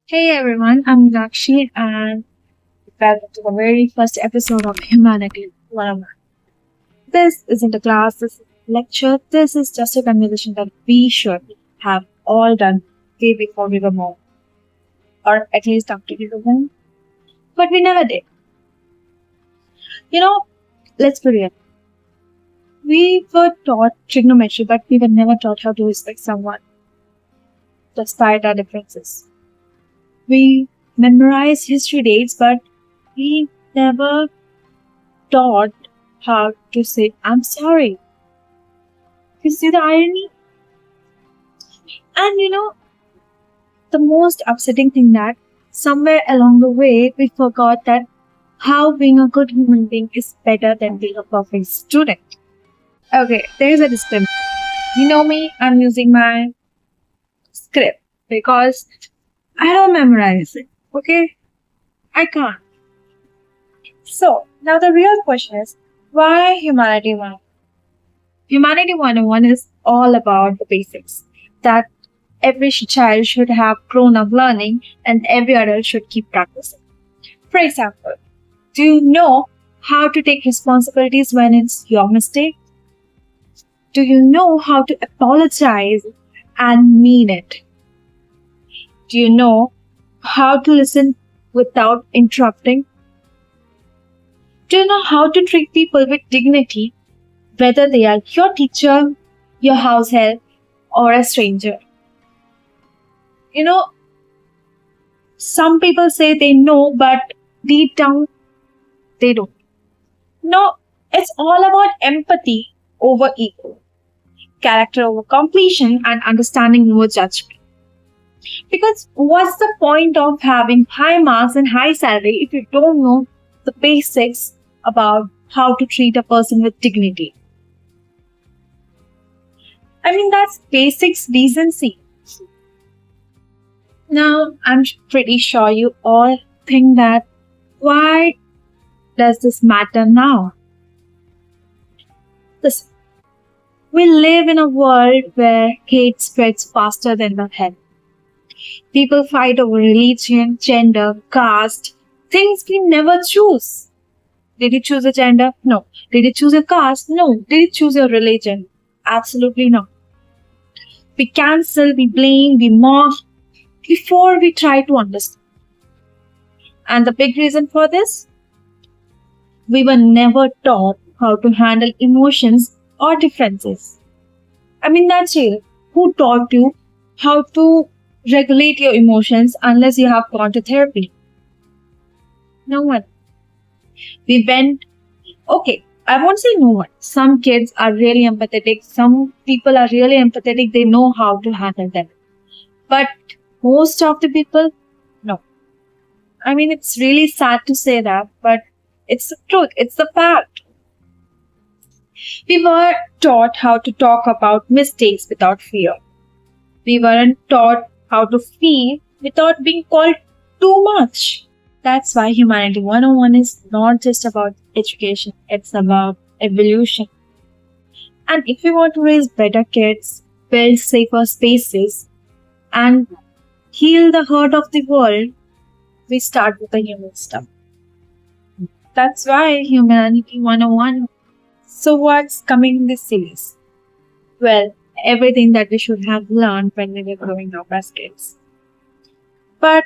Hey everyone, I'm Lakshi and welcome to the very first episode of Humanity 101. This isn't a class, this is a lecture, this is just a conversation that we should have all done way before we were born, or at least after we were born, but we never did. You know, let's be real. We were taught trigonometry, but we were never taught how to respect someone, despite our differences. We memorize history dates, but we never taught how to say, I'm sorry. You see the irony? And the most upsetting thing that somewhere along the way we forgot that how being a good human being is better than being a perfect student. Okay, there's a disclaimer. You know me, I'm using my script because I don't memorize it. Okay? I can't. So, now the real question is why Humanity 101? Humanity 101 is all about the basics that every child should have grown up learning and every adult should keep practicing. For example, do you know how to take responsibilities when it's your mistake? Do you know how to apologize and mean it? Do you know how to listen without interrupting? Do you know how to treat people with dignity, whether they are your teacher, your house help, or a stranger? You know, some people say they know, but deep down, they don't. No, it's all about empathy over ego, character over completion, and understanding over judgment. Because what's the point of having high marks and high salary if you don't know the basics about how to treat a person with dignity? I mean, that's basics decency. Now, I'm pretty sure you all think that why does this matter now? Listen, we live in a world where hate spreads faster than the head. People fight over religion, gender, caste, things we never choose. Did you choose a gender? No. Did you choose a caste? No. Did you choose your religion? Absolutely not. We cancel, we blame, we mock before we try to understand. And the big reason for this? We were never taught how to handle emotions or differences. I mean, that's real. Who taught you how to regulate your emotions unless you have gone to therapy? No one. We went, okay, I won't say no one. Some kids are really empathetic. Some people are really empathetic. They know how to handle them. But most of the people, no. I mean, it's really sad to say that, but it's the truth. It's the fact. We were taught how to talk about mistakes without fear. We weren't taught how to feel without being called too much. That's why Humanity 101 is not just about education, it's about evolution. And if we want to raise better kids, build safer spaces, and heal the hurt of the world, we start with the human stuff. That's why Humanity 101. So, what's coming in this series? Well, everything that we should have learned when we were growing up as kids. But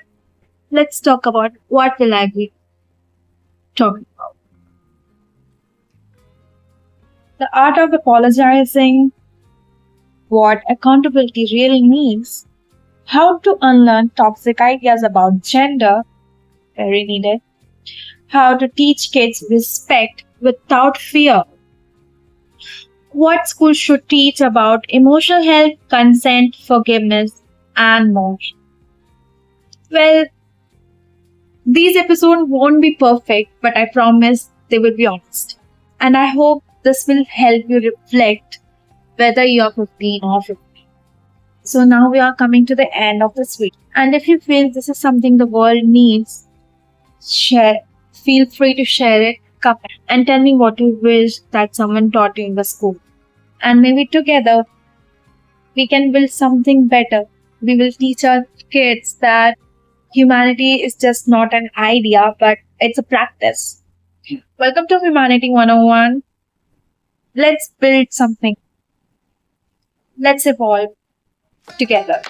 let's talk about what will I be talking about. The art of apologizing, what accountability really means, how to unlearn toxic ideas about gender, very needed, how to teach kids respect without fear, what schools should teach about emotional health, consent, forgiveness, and more. Well, these episodes won't be perfect, but I promise they will be honest. And I hope this will help you reflect whether you're 15 or 50. So now we are coming to the end of this video. And if you feel this is something the world needs, share. Feel free to share it, comment, and tell me what you wish that someone taught you in the school. And maybe together we can build something better. We will teach our kids that Humanity is just not an idea, but it's a practice. Welcome to Humanity 101. Let's build something. Let's evolve together.